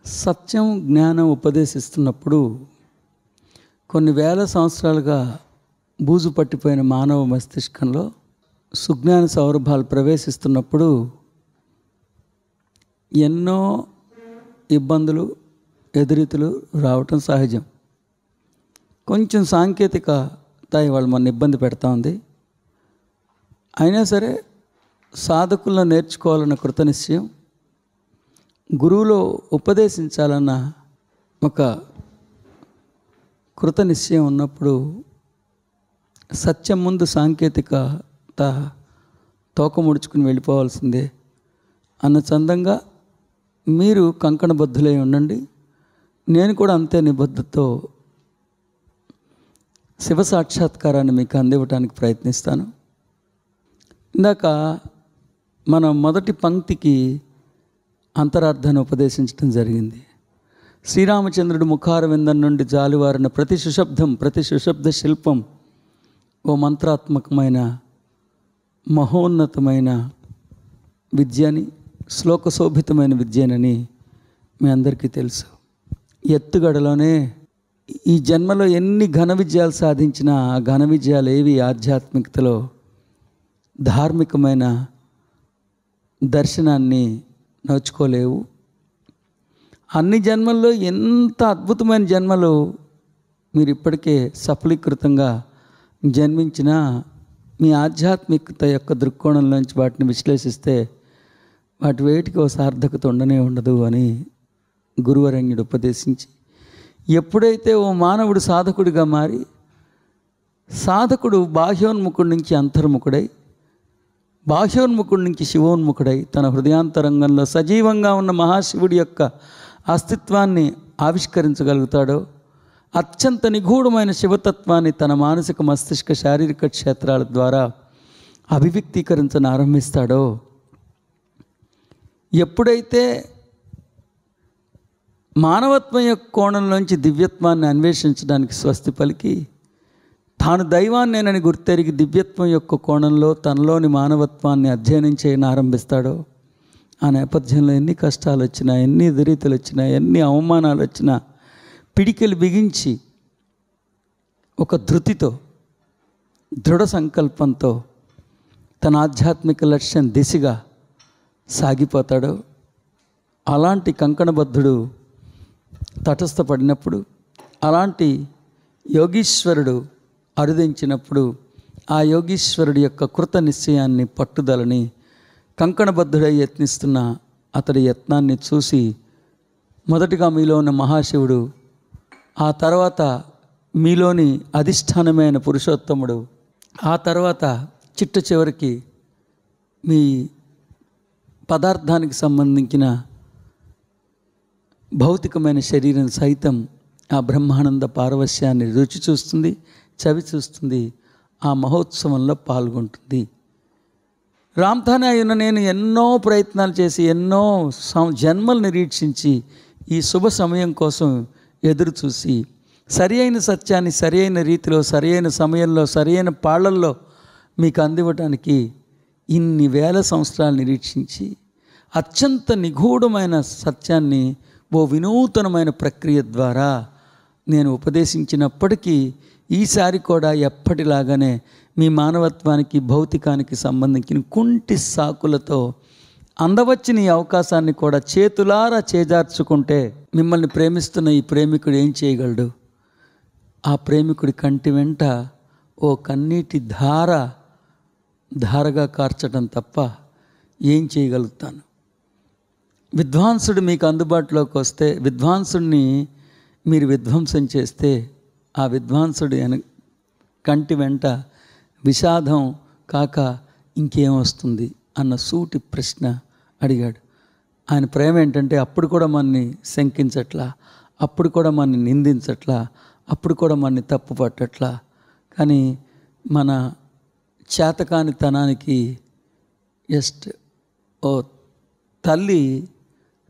సత్యం జ్ఞానం ఉపదేశిస్తున్నప్పుడు కొన్ని వేల సంవత్సరాలుగా బూజు పట్టిపోయిన మానవ మస్తిష్కంలో సుజ్ఞాన సౌరభాలు ప్రవేశిస్తున్నప్పుడు ఎన్నో ఇబ్బందులు ఎదురీతులు రావటం సహజం. కొంచెం సాంకేతికత ఇవాళ మన ఇబ్బంది పెడతా ఉంది. అయినా సరే సాధకుల్లో నేర్చుకోవాలన్న కృతనిశ్చయం, గురువులో ఉపదేశించాలన్న ఒక కృతనిశ్చయం ఉన్నప్పుడు సత్యం ముందు సాంకేతికత తోక ముడుచుకుని వెళ్ళిపోవాల్సిందే అన్న చందంగా మీరు కంకణబద్ధులై ఉండండి. నేను కూడా అంతే నిబద్ధతతో శివ సాక్షాత్కారాన్ని మీకు అందివ్వటానికి ప్రయత్నిస్తాను. ఇందాక మన మొదటి పంక్తికి అంతరార్థాన్ని ఉపదేశించడం జరిగింది. శ్రీరామచంద్రుడు ముఖారవిందం నుండి జాలువారిన ప్రతి సుశబ్దం, ప్రతి సుశబ్ద శిల్పం ఓ మంత్రాత్మకమైన మహోన్నతమైన విద్యని, శ్లోకశోభితమైన విద్యనని మీ అందరికీ తెలుసు. ఎత్తుగడలోనే ఈ జన్మలో ఎన్ని ఘన విజయాలు సాధించినా ఆ ఘన విజయాలు ఏవి ఆధ్యాత్మికతలో ధార్మికమైన దర్శనాన్ని నోచుకోలేవు. అన్ని జన్మల్లో ఎంత అద్భుతమైన జన్మలు మీరు ఇప్పటికే సఫలీకృతంగా జన్మించినా మీ ఆధ్యాత్మికత యొక్క దృక్కోణంలోంచి వాటిని విశ్లేషిస్తే వాటి వేటికి ఓ సార్థకత ఉండనే ఉండదు అని గురువరేణ్యుడు ఉపదేశించి, ఎప్పుడైతే ఓ మానవుడు సాధకుడిగా మారి సాధకుడు బాహ్యోన్ముఖుడి నుంచి అంతర్ముఖుడై, బాహ్యోన్ముఖుడి నుంచి శివోన్ముఖుడై తన హృదయాంతరంగంలో సజీవంగా ఉన్న మహాశివుడి యొక్క అస్తిత్వాన్ని ఆవిష్కరించగలుగుతాడో, అత్యంత నిగూఢమైన శివతత్వాన్ని తన మానసిక మస్తిష్క శారీరక క్షేత్రాల ద్వారా అభివ్యక్తీకరించని ఆరంభిస్తాడో, ఎప్పుడైతే మానవత్వం యొక్క కోణంలోంచి దివ్యత్వాన్ని అన్వేషించడానికి స్వస్తి పలికి తాను దైవాన్నేనని గుర్తెరిగి దివ్యత్వం యొక్క కోణంలో తనలోని మానవత్వాన్ని అధ్యయనం చేయని ఆరంభిస్తాడో, ఆ నేపథ్యంలో ఎన్ని కష్టాలు వచ్చినా, ఎన్ని ఎదురీతలు వచ్చినా, ఎన్ని అవమానాలు వచ్చినా పిడికిలు బిగించి ఒక ధృతితో, దృఢ సంకల్పంతో తన ఆధ్యాత్మిక లక్ష్యం దిశగా సాగిపోతాడో, అలాంటి కంకణబద్ధుడు తటస్థపడినప్పుడు, అలాంటి యోగీశ్వరుడు అరుదించినప్పుడు ఆ యోగీశ్వరుడి యొక్క కృత నిశ్చయాన్ని, పట్టుదలని కంకణబద్ధుడై యత్నిస్తున్న అతడి యత్నాన్ని చూసి మొదటిగా మీలో ఉన్న మహాశివుడు, ఆ తర్వాత మీలోని అధిష్టానమైన పురుషోత్తముడు, ఆ తర్వాత చిట్ట చివరికి మీ పదార్థానికి సంబంధించిన భౌతికమైన శరీరం సైతం ఆ బ్రహ్మానంద పారవశ్యాన్ని రుచి చూస్తుంది, చవి చూస్తుంది, ఆ మహోత్సవంలో పాల్గొంటుంది. రామ్ధాని అయిన నేను ఎన్నో ప్రయత్నాలు చేసి, ఎన్నో జన్మలు నిరీక్షించి ఈ శుభ సమయం కోసం ఎదురు చూసి సరి అయిన సత్యాన్ని సరి అయిన రీతిలో, సరి అయిన సమయంలో, సరి అయిన పాళ్ళల్లో మీకు అందివ్వటానికి ఇన్ని వేల సంవత్సరాలు నిరీక్షించి అత్యంత నిగూఢమైన సత్యాన్ని ఓ వినూతనమైన ప్రక్రియ ద్వారా నేను ఉపదేశించినప్పటికీ ఈసారి కూడా ఎప్పటిలాగానే మీ మానవత్వానికి, భౌతికానికి సంబంధించిన కుంటి సాకులతో అందవచ్చిన ఈ అవకాశాన్ని కూడా చేతులారా చేజార్చుకుంటే మిమ్మల్ని ప్రేమిస్తున్న ఈ ప్రేమికుడు ఏం చేయగలడు? ఆ ప్రేమికుడి కంటి వెంట ఓ కన్నీటి ధారగా కార్చడం తప్ప ఏం చేయగలుగుతాను? విద్వాంసుడు మీకు అందుబాటులోకి వస్తే, విద్వాంసుడిని మీరు విధ్వంసం చేస్తే ఆ విద్వాంసుడు కంటి వెంట విషాదం కాక ఇంకేం వస్తుంది అన్న సూటి ప్రశ్న అడిగాడు. ఆయన ప్రేమ ఏంటంటే అప్పుడు కూడా మనని శంకించట్లా, అప్పుడు కూడా మనని నిందించట్లా, అప్పుడు కూడా మనని తప్పు పట్టట్లా, కానీ మన చేతకానితనానికి జస్ట్ ఓ తల్లి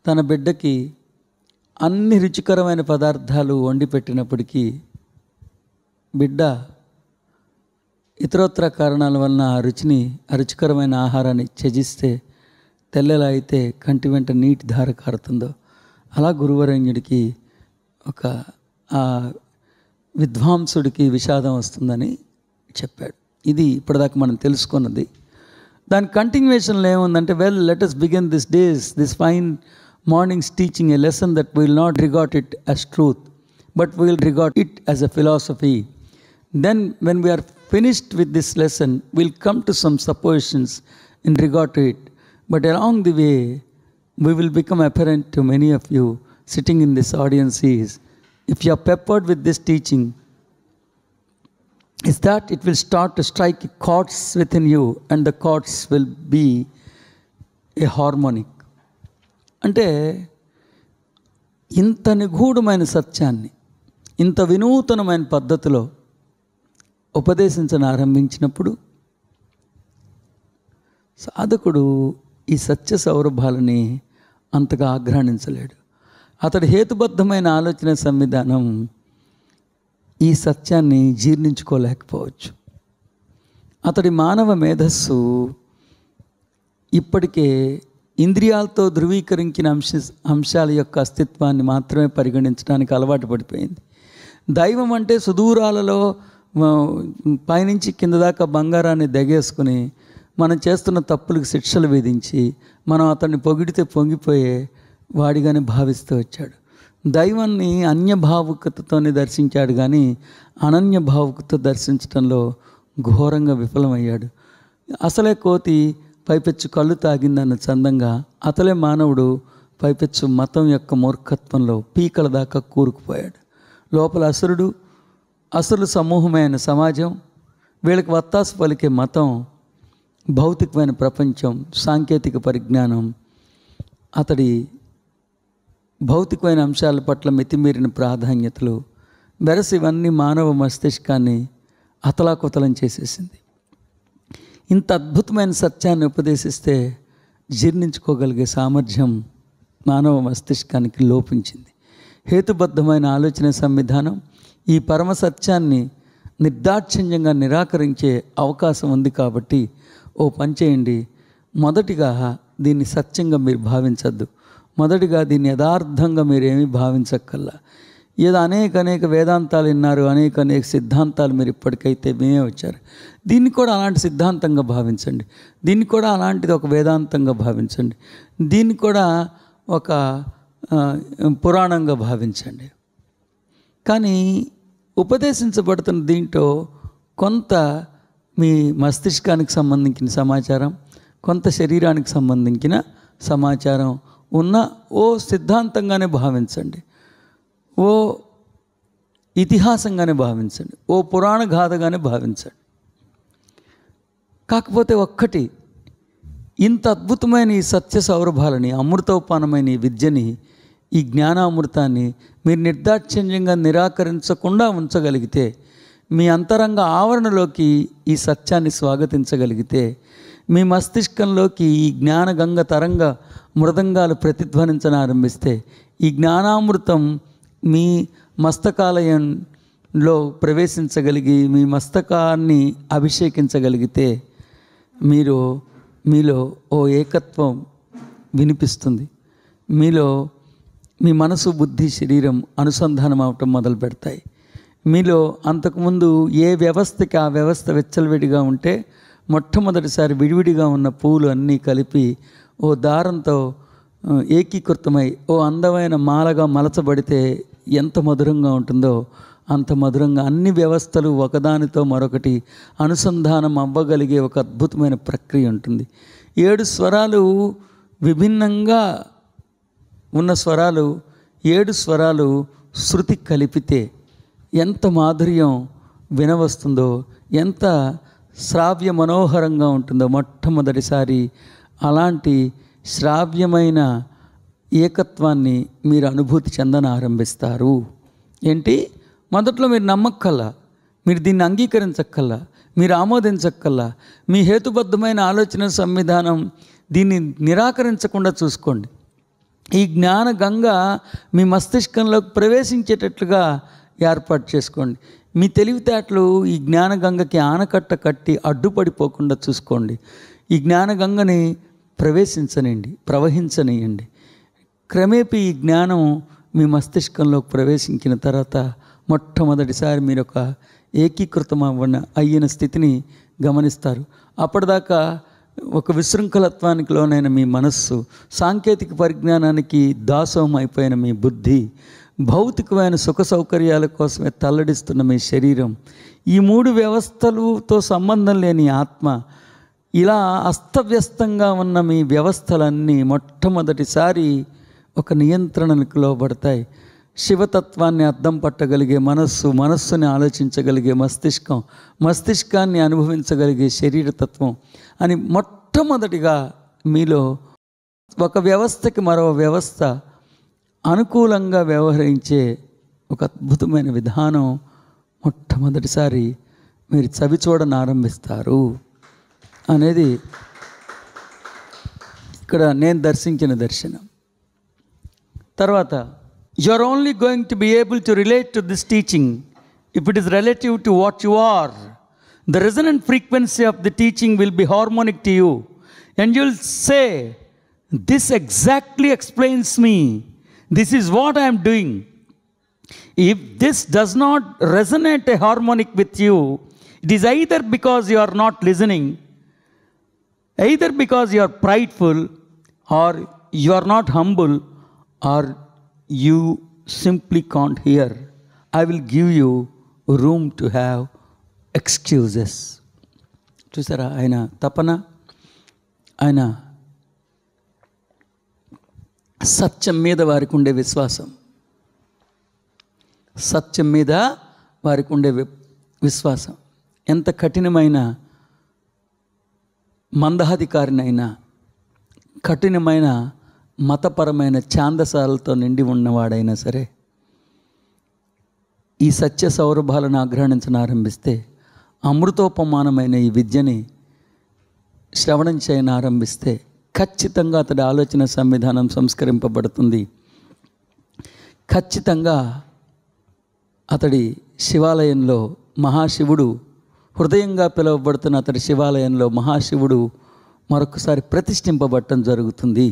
తన బిడ్డకి అన్ని రుచికరమైన పదార్థాలు వండి పెట్టినప్పటికీ బిడ్డ ఇతరోత్తర కారణాల వలన ఆ రుచికరమైన ఆహారాన్ని త్యజిస్తే తెల్లెలా అయితే కంటి వెంట నీటి ధార కారుతుందో అలా గురువరేణ్యుడికి ఒక ఆ విద్వాంసుడికి విషాదం వస్తుందని చెప్పాడు. ఇది ఇప్పటిదాకా మనం తెలుసుకున్నది. దాని కంటిన్యూయేషన్లో ఏముందంటే, well let us begin this fine morning's teaching a lesson that we will not regard it as truth, but we will regard it as a philosophy. Then when we are finished with this lesson, we'll come to some suppositions in regard to it. But along the way, we will become apparent to many of you sitting in this audience is, if you are peppered with this teaching, is that it will start to strike chords within you, and the chords will be a harmonic. అంటే ఇంత నిగూఢమైన సత్యాన్ని ఇంత వినూతనమైన పద్ధతిలో ఉపదేశించని ఆరంభించినప్పుడు సాధకుడు ఈ సత్య సౌరభాలని అంతగా ఆఘ్రాణించలేడు. అతడి హేతుబద్ధమైన ఆలోచన సంవిధానం ఈ సత్యాన్ని జీర్ణించుకోలేకపోవచ్చు. అతడి మానవ మేధస్సు ఇప్పటికే ఇంద్రియాలతో ధృవీకరించిన అంశాల యొక్క అస్తిత్వాన్ని మాత్రమే పరిగణించడానికి అలవాటు పడిపోయింది. దైవం అంటే సుదూరాలలో పైనుంచి కింద దాకా బంగారాన్ని దగేసుకుని మనం చేస్తున్న తప్పులకు శిక్షలు విధించి మనం అతన్ని పొగిడితే పొంగిపోయే వాడిగానే భావిస్తూ వచ్చాడు. దైవాన్ని అన్యభావుకతతోనే దర్శించాడు, కానీ అనన్య భావుకతో దర్శించడంలో ఘోరంగా విఫలమయ్యాడు. అసలే కోతి పైపెచ్చు కళ్ళు తాగిందన్న చందంగా అతలే మానవుడు పైపెచ్చు మతం యొక్క మూర్ఖత్వంలో పీకల దాకా కూరుకుపోయాడు. లోపల అసురుల సమూహమైన సమాజం, వీళ్ళకి వత్తాసు పలికే మతం, భౌతికమైన ప్రపంచం, సాంకేతిక పరిజ్ఞానం, అతడి భౌతికమైన అంశాల పట్ల మితిమీరిన ప్రాధాన్యతలు వెరసి ఇవన్నీ మానవ మస్తిష్కాన్ని అతలాకుతలం చేసేసింది. ఇంత అద్భుతమైన సత్యాన్ని ఉపదేశిస్తే జీర్ణించుకోగలిగే సామర్థ్యం మానవ మస్తిష్కానికి లోపించింది. హేతుబద్ధమైన ఆలోచన సంవిధానం ఈ పరమ సత్యాన్ని నిర్దాక్షిణ్యంగా నిరాకరించే అవకాశం ఉంది. కాబట్టి ఓ పని చేయండి, మొదటిగా దీన్ని సత్యంగా మీరు భావించద్దు. మొదటిగా దీన్ని యథార్థంగా మీరేమీ భావించక్కల్లా. ఏదో అనేక వేదాంతాలు విన్నారు, అనేక సిద్ధాంతాలు మీరు ఇప్పటికైతే మేమే వచ్చారు. దీన్ని కూడా అలాంటి సిద్ధాంతంగా భావించండి, దీన్ని కూడా అలాంటిది ఒక వేదాంతంగా భావించండి, దీన్ని కూడా ఒక పురాణంగా భావించండి. కానీ ఉపదేశించబడుతున్న దీంట్లో కొంత మీ మస్తిష్కానికి సంబంధించిన సమాచారం, కొంత శరీరానికి సంబంధించిన సమాచారం ఉన్న ఓ సిద్ధాంతంగానే భావించండి, ఓ ఇతిహాసంగానే భావించండి, ఓ పురాణ గాథగానే భావించండి. కాకపోతే ఒక్కటి, ఇంత అద్భుతమైన ఈ సత్య సౌరభాలని, అమృతోపానమైన ఈ విద్యని, ఈ జ్ఞానామృతాన్ని మీరు నిర్దాక్షిణ్యంగా నిరాకరించకుండా ఉంచగలిగితే, మీ అంతరంగ ఆవరణలోకి ఈ సత్యాన్ని స్వాగతించగలిగితే, మీ మస్తిష్కంలోకి ఈ జ్ఞానగంగ తరంగ మృదంగాలు ప్రతిధ్వనించని ఆరంభిస్తే, ఈ జ్ఞానామృతం మీ మస్తకాలయంలో ప్రవేశించగలిగి మీ మస్తకాన్ని అభిషేకించగలిగితే, మీలో ఓ ఏకత్వం వినిపిస్తుంది. మీలో మీ మనసు, బుద్ధి, శరీరం అనుసంధానం అవటం మొదలు పెడతాయి. మీలో అంతకుముందు ఏ వ్యవస్థకి ఆ వ్యవస్థ వెచ్చలవిడిగా ఉంటే, మొట్టమొదటిసారి విడివిడిగా ఉన్న పూలు అన్నీ కలిపి ఓ దారంతో ఏకీకృతమై ఓ అందమైన మాలగా మలచబడితే ఎంత మధురంగా ఉంటుందో, అంత మధురంగా అన్ని వ్యవస్థలు ఒకదానితో మరొకటి అనుసంధానం అవ్వగలిగే ఒక అద్భుతమైన ప్రక్రియ ఉంటుంది. 7 స్వరాలు విభిన్నంగా ఉన్న స్వరాలు, 7 స్వరాలు శృతి కలిపితే ఎంత మాధుర్యం వినవస్తుందో, ఎంత శ్రావ్య మనోహరంగా ఉంటుందో. మొట్టమొదటిసారి అలాంటి శ్రావ్యమైన ఏకత్వాన్ని మీరు అనుభూతి చెందన ఆరంభిస్తారు. ఏంటి, మొదట్లో మీరు నమ్మక్కల్లా, మీరు దీన్ని అంగీకరించక్కల్లా, మీరు ఆమోదించక్కల్లా. మీ హేతుబద్ధమైన ఆలోచన సంవిధానం దీన్ని నిరాకరించకుండా చూసుకోండి. ఈ జ్ఞాన గంగ మీ మస్తిష్కంలోకి ప్రవేశించేటట్లుగా ఏర్పాటు చేసుకోండి. మీ తెలివితేటలు ఈ జ్ఞానగంగకి ఆనకట్ట కట్టి అడ్డుపడిపోకుండా చూసుకోండి. ఈ జ్ఞానగంగని ప్రవేశించనియండి, ప్రవహించనియండి. క్రమేపీ ఈ జ్ఞానం మీ మస్తిష్కంలోకి ప్రవేశించిన తర్వాత మొట్టమొదటిసారి మీరు ఒక ఏకీకృతం అయిన స్థితిని గమనిస్తారు. అప్పటిదాకా ఒక విశృంఖలత్వానికి లోనైన మీ మనస్సు, సాంకేతిక పరిజ్ఞానానికి దాసోహం అయిపోయిన మీ బుద్ధి, భౌతికమైన సుఖ సౌకర్యాల కోసమే తల్లడిస్తున్న మీ శరీరం, ఈ 3 వ్యవస్థలతో సంబంధం లేని ఆత్మ, ఇలా అస్తవ్యస్తంగా ఉన్న మీ వ్యవస్థలన్నీ మొట్టమొదటిసారి ఒక నియంత్రణకు లోబడతాయి. శివతత్వాన్ని అద్దం పట్టగలిగే మనస్సు, మనస్సుని ఆలోచించగలిగే మస్తిష్కం, మస్తిష్కాన్ని అనుభవించగలిగే శరీరతత్వం అని మొట్టమొదటిగా మీలో ఒక వ్యవస్థకి మరో వ్యవస్థ అనుకూలంగా వ్యవహరించే ఒక అద్భుతమైన విధానం మొట్టమొదటిసారి మీరు చవి చూడని ఆరంభిస్తారు అనేది ఇక్కడ నేను దర్శించిన దర్శనం. తర్వాత you are only going to be able to relate to this teaching if it is relative to what you are. The resonant frequency of the teaching will be harmonic to you, and you'll say, this exactly explains me, this is what I am doing. If this does not resonate a harmonic with you, it is either because you are not listening, either because you are prideful, or you are not humble, or you simply can't hear. I will give you room to have excuses. చూసారా ఆయన తపన, ఆయన సత్యం మీద వారికి ఉండే విశ్వాసం, సత్యం మీద వారికి ఉండే విశ్వాసం. ఎంత కఠినమైన మందహాధికారినైనా, కఠినమైన మతపరమైన ఛాందసాలతో నిండి ఉన్నవాడైనా సరే ఈ సత్య సౌరభాలను ఆగ్రహించడం ఆరంభిస్తే, అమృతోపమానమైన ఈ విద్యని శ్రవణం చేయని ఆరంభిస్తే ఖచ్చితంగా అతడి ఆలోచన సంవిధానం సంస్కరింపబడుతుంది. ఖచ్చితంగా అతడి శివాలయంలో మహాశివుడు, హృదయంగా పిలువబడుతున్న అతడి శివాలయంలో మహాశివుడు మరొకసారి ప్రతిష్ఠింపబడటం జరుగుతుంది.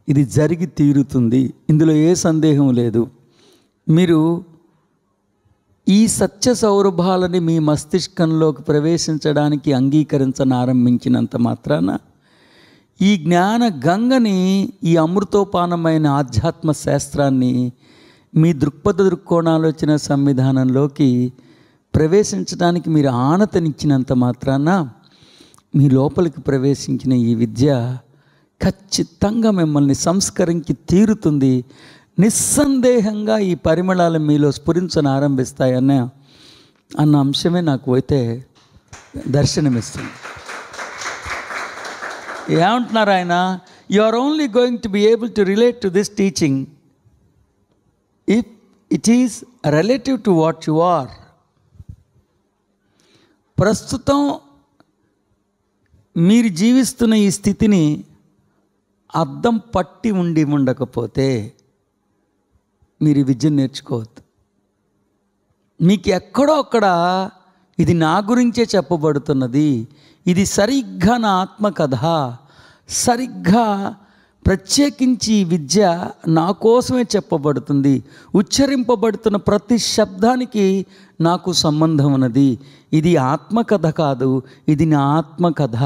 ఇది జరిగి తీరుతుంది, ఇందులో ఏ సందేహం లేదు. మీరు ఈ సత్య సౌరభాలని మీ మస్తిష్కంలోకి ప్రవేశించడానికి అంగీకరించని ఆరంభించినంత మాత్రాన ఈ జ్ఞాన గంగని, ఈ అమృతోపానమైన ఆధ్యాత్మ శాస్త్రాన్ని మీ దృక్కోణాలోచన సంవిధానంలోకి ప్రవేశించడానికి మీరు ఆనతనిచ్చినంత మాత్రాన మీ లోపలికి ప్రవేశించిన ఈ విద్య ఖచ్చితంగా మిమ్మల్ని సంస్కరించి తీరుతుంది. నిస్సందేహంగా ఈ పరిమళాలు మీలో స్ఫురించని ఆరంభిస్తాయన్న అంశమే నాకు అయితే దర్శనమిస్తుంది. ఏమంటున్నారు ఆయన? You are only going to be able to relate to this teaching if it is relative to what you are. ప్రస్తుతం మీరు జీవిస్తున్న ఈ స్థితిని అద్దం పట్టి ఉండకపోతే మీరు ఈ విద్యను నేర్చుకోవద్దు. మీకు ఎక్కడో అక్కడ ఇది నా గురించే చెప్పబడుతున్నది, ఇది సరిగ్గా నా ఆత్మకథ, సరిగ్గా ప్రత్యేకించి ఈ విద్య నా కోసమే చెప్పబడుతుంది, ఉచ్చరింపబడుతున్న ప్రతి శబ్దానికి నాకు సంబంధం ఉన్నది, ఇది ఆత్మకథ కాదు, ఇది నా ఆత్మకథ,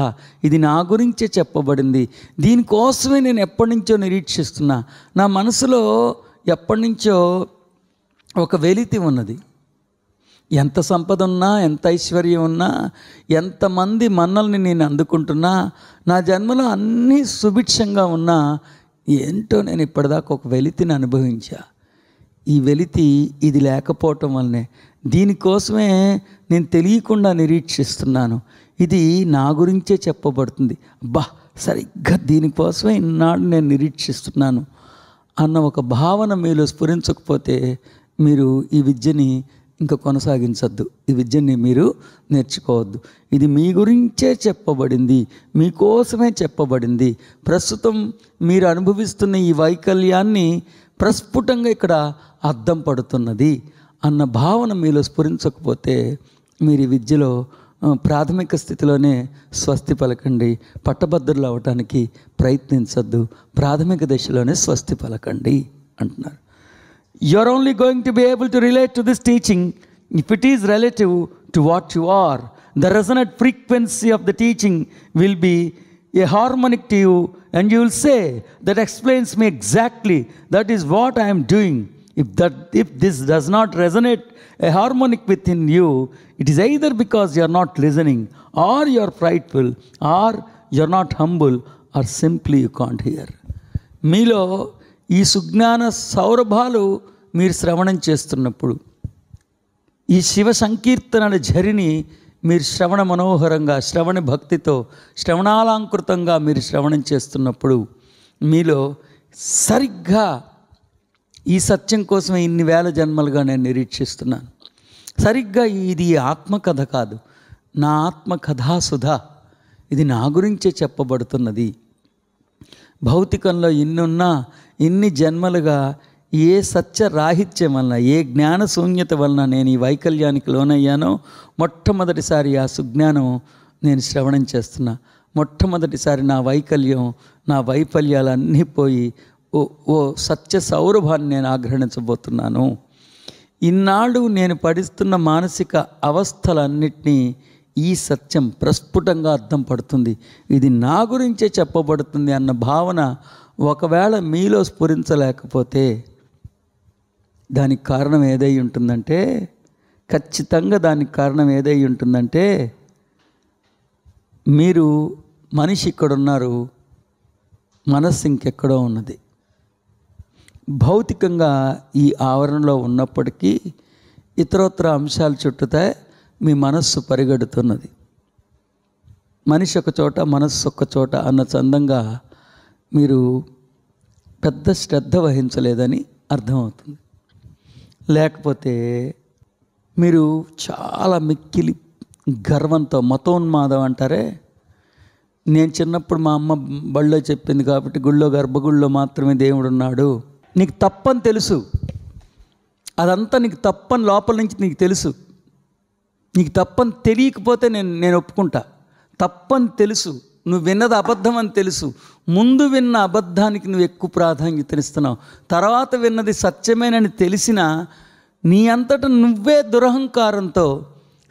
ఇది నా గురించే చెప్పబడింది, దీనికోసమే నేను ఎప్పటి నుంచో నిరీక్షిస్తున్నా. నా మనసులో ఎప్పటి నుంచో ఒక వెలితి ఉన్నది. ఎంత సంపద ఉన్నా, ఎంత ఐశ్వర్యం ఉన్నా, ఎంతమంది మన్నల్ని నేను అందుకుంటున్నా, నా జన్మలో అన్నీ సుభిక్షంగా ఉన్నా, ఏంటో నేను ఇప్పటిదాకా ఒక వెలితిని అనుభవించా. ఈ వెలితి ఇది లేకపోవటం వల్లనే, దీనికోసమే నేను తెలియకుండా నిరీక్షిస్తున్నాను, ఇది నా గురించే చెప్పబడుతుంది, అబ్బా సరిగ్గా దీనికోసమే ఇన్నాడు నేను నిరీక్షిస్తున్నాను అన్న ఒక భావన మీలో స్ఫురించకపోతే మీరు ఈ విద్యని ఇంకా కొనసాగించద్దు, ఈ విద్యని మీరు నేర్చుకోవద్దు. ఇది మీ గురించే చెప్పబడింది, మీకోసమే చెప్పబడింది. ప్రస్తుతం మీరు అనుభవిస్తున్న ఈ వైకల్యాన్ని ప్రస్ఫుటంగా ఇక్కడ అద్దం పడుతున్నది అన్న భావన మీలో స్ఫురించకపోతే మీరు ఈ విద్యలో ప్రాథమిక స్థితిలోనే స్వస్తి పలకండి. పట్టభద్రులు అవటానికి ప్రయత్నించద్దు, ప్రాథమిక దశలోనే స్వస్తి పలకండి అంటున్నారు. You are only going to be able to relate to this teaching if it is relative to what you are. The resonant frequency of the teaching will be a harmonic to you, and you will say that explains me exactly, that is what I am doing. If this does not resonate a harmonic within you, it is either because you are not listening, or you are prideful, or you are not humble, or simply you can't hear. మీలో ఈ సుజ్ఞాన సౌరభాలు మీరు శ్రవణం చేస్తున్నప్పుడు, ఈ శివ సంకీర్తనల ఝరిని మీరు శ్రవణ మనోహరంగా, శ్రవణ భక్తితో, శ్రవణాలంకృతంగా మీరు శ్రవణం చేస్తున్నప్పుడు మీలో సరిగ్గా ఈ సత్యం కోసమే ఇన్ని వేల జన్మలుగా నేను నిరీక్షిస్తున్నాను. సరిగ్గా ఇది ఆత్మకథ కాదు, నా ఆత్మకథాసుధ, ఇది నా గురించే చెప్పబడుతున్నది. భౌతికంలో ఇన్నున్నా, ఇన్ని జన్మలుగా ఏ సత్య రాహిత్యం వలన, ఏ జ్ఞాన శూన్యత వలన నేను ఈ వైకల్యానికి లోనయ్యానో, మొట్టమొదటిసారి ఆ సుజ్ఞానం నేను శ్రవణం చేస్తున్నా. మొట్టమొదటిసారి నా వైకల్యం, నా వైఫల్యాలన్నీ పోయి ఓ సత్య సౌరభాన్ని నేను ఆగ్రహించబోతున్నాను. ఇన్నాళ్ళు నేను పడిస్తున్న మానసిక అవస్థలన్నిటినీ ఈ సత్యం ప్రస్ఫుటంగా అర్థం పడుతుంది. ఇది నా గురించే చెప్పబడుతుంది అన్న భావన ఒకవేళ మీలో స్ఫురించలేకపోతే దానికి కారణం ఏదై ఉంటుందంటే, ఖచ్చితంగా దానికి కారణం ఏదై ఉంటుందంటే, మీరు మనిషి ఇక్కడున్నారు, మనస్సు ఇంకెక్కడో ఉన్నది. భౌతికంగా ఈ ఆవరణలో ఉన్నప్పటికీ ఇతరోత్తర అంశాలు చుట్టూతే మీ మనస్సు పరిగెడుతున్నది. మనిషి ఒక చోట, మనస్సు ఒక చోట అన్న చందంగా మీరు పెద్ద శ్రద్ధ వహించలేదని అర్థమవుతుంది. లేకపోతే మీరు చాలా మిక్కిలి గర్వంతో, మతోన్మాదం అంటారే, నేను చిన్నప్పుడు మా అమ్మ బళ్ళో చెప్పింది కాబట్టి గర్భగుడిలో మాత్రమే దేవుడు ఉన్నాడు, నీకు తప్పని తెలుసు, అదంతా నీకు తప్పని లోపల నుంచి నీకు తెలుసు. నీకు తప్పని తెలియకపోతే నేను ఒప్పుకుంటా. తప్పని తెలుసు, నువ్వు విన్నది అబద్ధం అని తెలుసు. ముందు విన్న అబద్ధానికి నువ్వు ఎక్కువ ప్రాధాన్యతనిస్తున్నావు. తర్వాత విన్నది సత్యమేనని తెలిసినా నీ అంతటా నువ్వే దురహంకారంతో,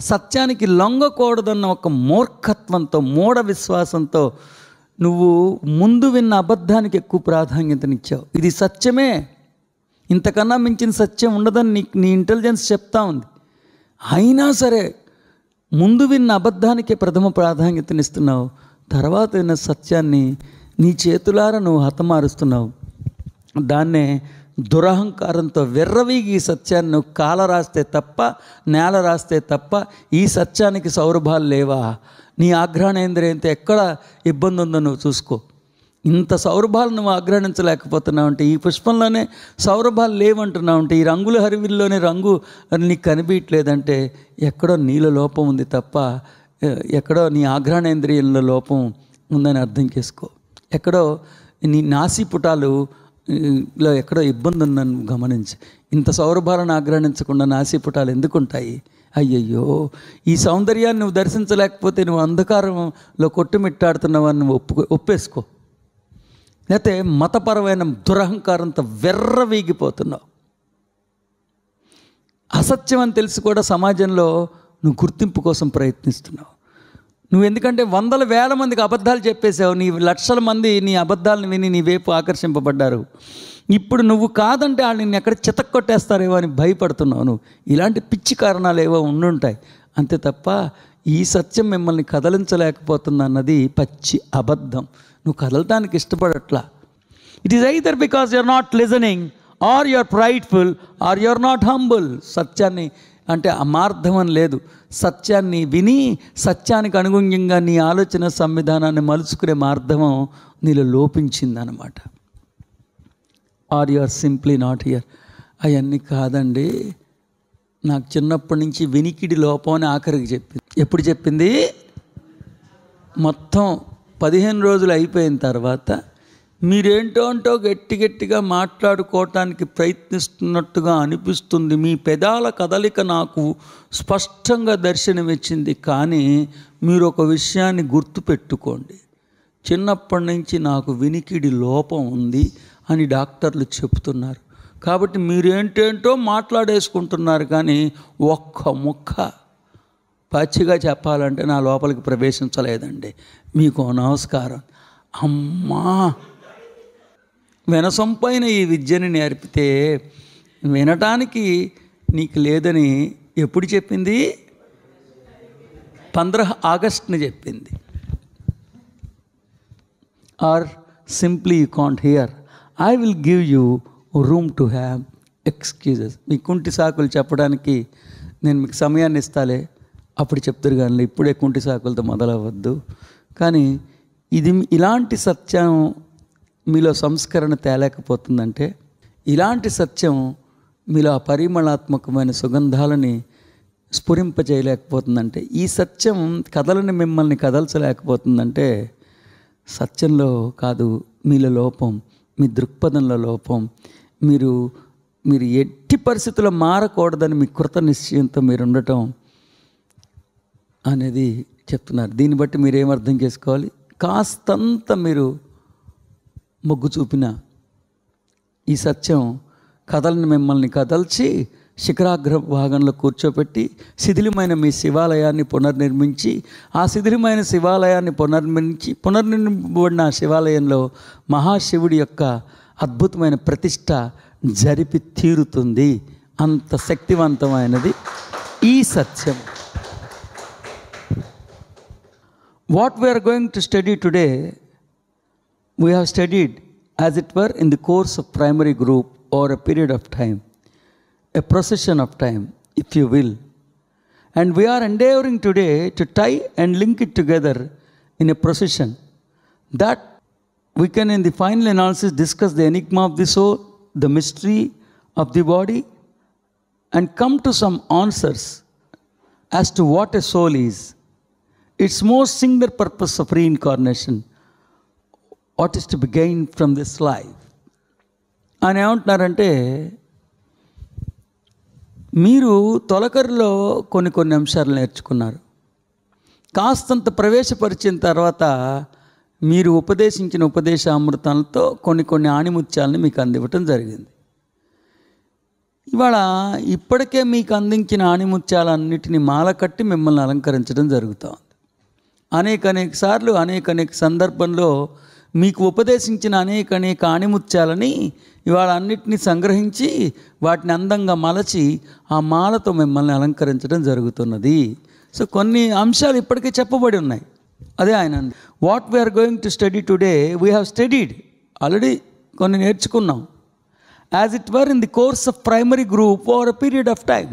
సత్యానికి లొంగకూడదన్న ఒక మూర్ఖత్వంతో, మూఢ విశ్వాసంతో నువ్వు ముందు విన్న అబద్ధానికి ఎక్కువ ప్రాధాన్యతనిచ్చావు. ఇది సత్యమే, ఇంతకన్నా మించిన సత్యం ఉండదని నీ ఇంటెలిజెన్స్ చెప్తా ఉంది. అయినా సరే ముందు విన్న అబద్ధానికే ప్రథమ ప్రాధాన్యతనిస్తున్నావు. తర్వాత విన్న సత్యాన్ని నీ చేతులారా నువ్వు హతమారుస్తున్నావు. దాన్నే దురహంకారంతో విర్రవీగి ఈ సత్యాన్ని నువ్వు కాల రాస్తే తప్ప, నేల రాస్తే తప్ప ఈ సత్యానికి సౌరభాలు లేవా? నీ ఆఘ్రాణేంద్రియంతో ఎక్కడ ఇబ్బంది ఉందో నువ్వు చూసుకో. ఇంత సౌరభాలు నువ్వు ఆగ్రహించలేకపోతున్నావు అంటే, ఈ పుష్పంలోనే సౌరభాలు లేవంటున్నావు అంటే, ఈ రంగుల హరివిల్లోనే రంగు నీకు కనిపించలేదంటే ఎక్కడో నీలో లోపం ఉంది తప్ప, ఎక్కడో నీ ఆఘ్రాణేంద్రియంలో లోపం ఉందని అర్థం చేసుకో. ఎక్కడో నీ నాసిపుటాలులో ఎక్కడో ఇబ్బంది ఉందని గమనించి. ఇంత సౌరభాలను ఆగ్రహించకుండా నాసిపుటాలు ఎందుకుంటాయి? అయ్యయ్యో, ఈ సౌందర్యాన్ని నువ్వు దర్శించలేకపోతే నువ్వు అంధకారంలో కొట్టుమిట్టాడుతున్నావని నువ్వు ఒప్పేసుకో. లేకపోతే మతపరమైన దురహంకారంతో వెర్రవీగిపోతున్నావు. అసత్యం అని తెలిసి కూడా సమాజంలో నువ్వు గుర్తింపు కోసం ప్రయత్నిస్తున్నావు. నువ్వు ఎందుకంటే వందల వేల మందికి అబద్ధాలు చెప్పేశావు, నీ లక్షల మంది నీ అబద్ధాలను విని నీ వైపు ఆకర్షింపబడ్డారు. ఇప్పుడు నువ్వు కాదంటే వాళ్ళు నిన్ను ఎక్కడ చితక్కొట్టేస్తారేమో అని భయపడుతున్నావు. నువ్వు ఇలాంటి పిచ్చి కారణాలు ఏవో ఉండుంటాయి అంతే తప్ప ఈ సత్యం మిమ్మల్ని కదలించలేకపోతుంది అన్నది పచ్చి అబద్ధం. నువ్వు కదలటానికి ఇష్టపడట్లా. It is either because you are not listening, or you are prideful, or you are not humble. సత్యాన్ని అంటే అమార్థం అని లేదు, సత్యాన్ని విని సత్యానికి అనుగుణ్యంగా నీ ఆలోచన సంవిధానాన్ని మలుచుకునే మార్ధమం నీలో లోపించిందనమాట. Or you are simply not here. అవన్నీ కాదండి, నాకు చిన్నప్పటి నుంచి వినికిడి లోపం అని ఆఖరికి చెప్పింది. ఎప్పుడు చెప్పింది? మొత్తం 15 రోజులు అయిపోయిన తర్వాత మీరేంటో అంటో గట్టి గట్టిగా మాట్లాడుకోవటానికి ప్రయత్నిస్తున్నట్టుగా అనిపిస్తుంది. మీ పెదాల కదలిక నాకు స్పష్టంగా దర్శనమిచ్చింది. కానీ మీరు ఒక విషయాన్ని గుర్తుపెట్టుకోండి, చిన్నప్పటి నుంచి నాకు వినికిడి లోపం ఉంది అని డాక్టర్లు చెప్తున్నారు. కాబట్టి మీరేంటేంటో మాట్లాడేసుకుంటున్నారు, కానీ ఒక్క ముక్క పచ్చిగా చెప్పాలంటే నా లోపలికి ప్రవేశించలేదండి. మీకు నమస్కారం. అమ్మా, వినసొంపైన ఈ విద్యని నేర్పితే వినటానికి నీకు లేదని ఎప్పుడు చెప్పింది? 15 ఆగస్టుని చెప్పింది. Or simply you can't hear, I will give you room to have excuses. మీ కుంటి సాకులు చెప్పడానికి నేను మీకు సమయాన్ని ఇస్తాలే, అప్పుడు చెప్తారు. కానీ ఇప్పుడే కుంటి సాకులతో మొదలవ్వద్దు. కానీ ఇది ఇలాంటి సత్యం మీలో సంస్కరణ తేలేకపోతుందంటే, ఇలాంటి సత్యం మీలో పరిమళాత్మకమైన సుగంధాలని స్ఫురింపజేయలేకపోతుందంటే, ఈ సత్యం కథలని మిమ్మల్ని కదల్చలేకపోతుందంటే, సత్యంలో కాదు, మీలో లోపం, మీ దృక్పథంలో లోపం. మీరు ఎట్టి పరిస్థితుల్లో మారకూడదని మీ కృత నిశ్చయంతో మీరు ఉండటం అనేది చెప్తున్నారు. దీన్ని బట్టి మీరేం అర్థం చేసుకోవాలి? కాస్తంత మీరు మొగ్గు చూపిన ఈ సత్యం కథలను మిమ్మల్ని కదల్చి శిఖరాగ్ర భాగంలో కూర్చోపెట్టి శిథిలమైన మీ శివాలయాన్ని పునర్నిర్మించి, ఆ శిథిలమైన శివాలయాన్ని పునర్నిర్మించబడిన శివాలయంలో మహాశివుడి యొక్క అద్భుతమైన ప్రతిష్ట జరిపి తీరుతుంది. అంత శక్తివంతమైనది ఈ సత్యం. What we are going to study today, we have studied as it were in the course of primary group or a period of time, a procession of time, if you will. And we are endeavoring today to tie and link it together in a procession that we can in the final analysis discuss the enigma of the soul, the mystery of the body, and come to some answers as to what a soul is, its most singular purpose of reincarnation, what is to be gained from this life. అని ఏమంటున్నారంటే, మీరు తొలకరిలో కొన్ని అంశాలు నేర్చుకున్నారు. కాస్తంత ప్రవేశపరిచిన తర్వాత మీరు ఉపదేశించిన ఉపదేశామృతాలతో కొన్ని ఆణిముత్యాలని మీకు అందివ్వటం జరిగింది. ఇవాళ ఇప్పటికే మీకు అందించిన ఆణిముత్యాలన్నిటినీ మాల కట్టి మిమ్మల్ని అలంకరించడం జరుగుతుంది. అనేక సార్లు అనేక సందర్భంలో మీకు ఉపదేశించిన అనేక ఆణిముత్యాలని ఇవాళ అన్నిటినీ సంగ్రహించి వాటిని అందంగా మలచి ఆ మాలతో మిమ్మల్ని అలంకరించడం జరుగుతున్నది. సో కొన్ని అంశాలు ఇప్పటికే చెప్పబడి ఉన్నాయి. అదే ఆయన what we are going to study today, we have studied, already కొన్ని నేర్చుకున్నాం. As it were in the course of primary group over a period of time.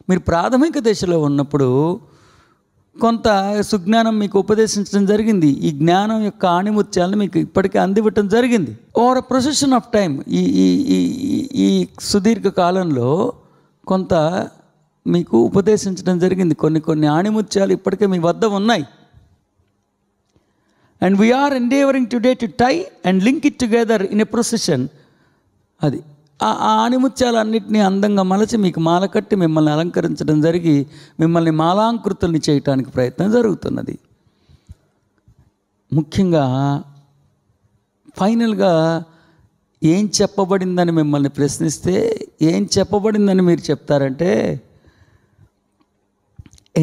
మీరు ప్రాథమిక దశలో ఉన్నప్పుడు కొంత సుజ్ఞానం మీకు ఉపదేశించడం జరిగింది. ఈ జ్ఞానం యొక్క ఆణిముత్యాలను మీకు ఇప్పటికే అందివ్వటం జరిగింది. Over a procession of time, ఈ సుదీర్ఘ కాలంలో కొంత మీకు ఉపదేశించడం జరిగింది. కొన్ని ఆణిముత్యాలు ఇప్పటికే మీ వద్ద ఉన్నాయి. And we're endeavouring today to tie and link it together in a procession. అది ఆ ఆణిముత్యాలన్నింటినీ అందంగా మలచి మీకు మాల కట్టి మిమ్మల్ని అలంకరించడం జరిగి మిమ్మల్ని మాలాంకృతుల్ని చేయటానికి ప్రయత్నం జరుగుతున్నది. ముఖ్యంగా ఫైనల్గా ఏం చెప్పబడిందని మిమ్మల్ని ప్రశ్నిస్తే ఏం చెప్పబడిందని మీరు చెప్తారంటే,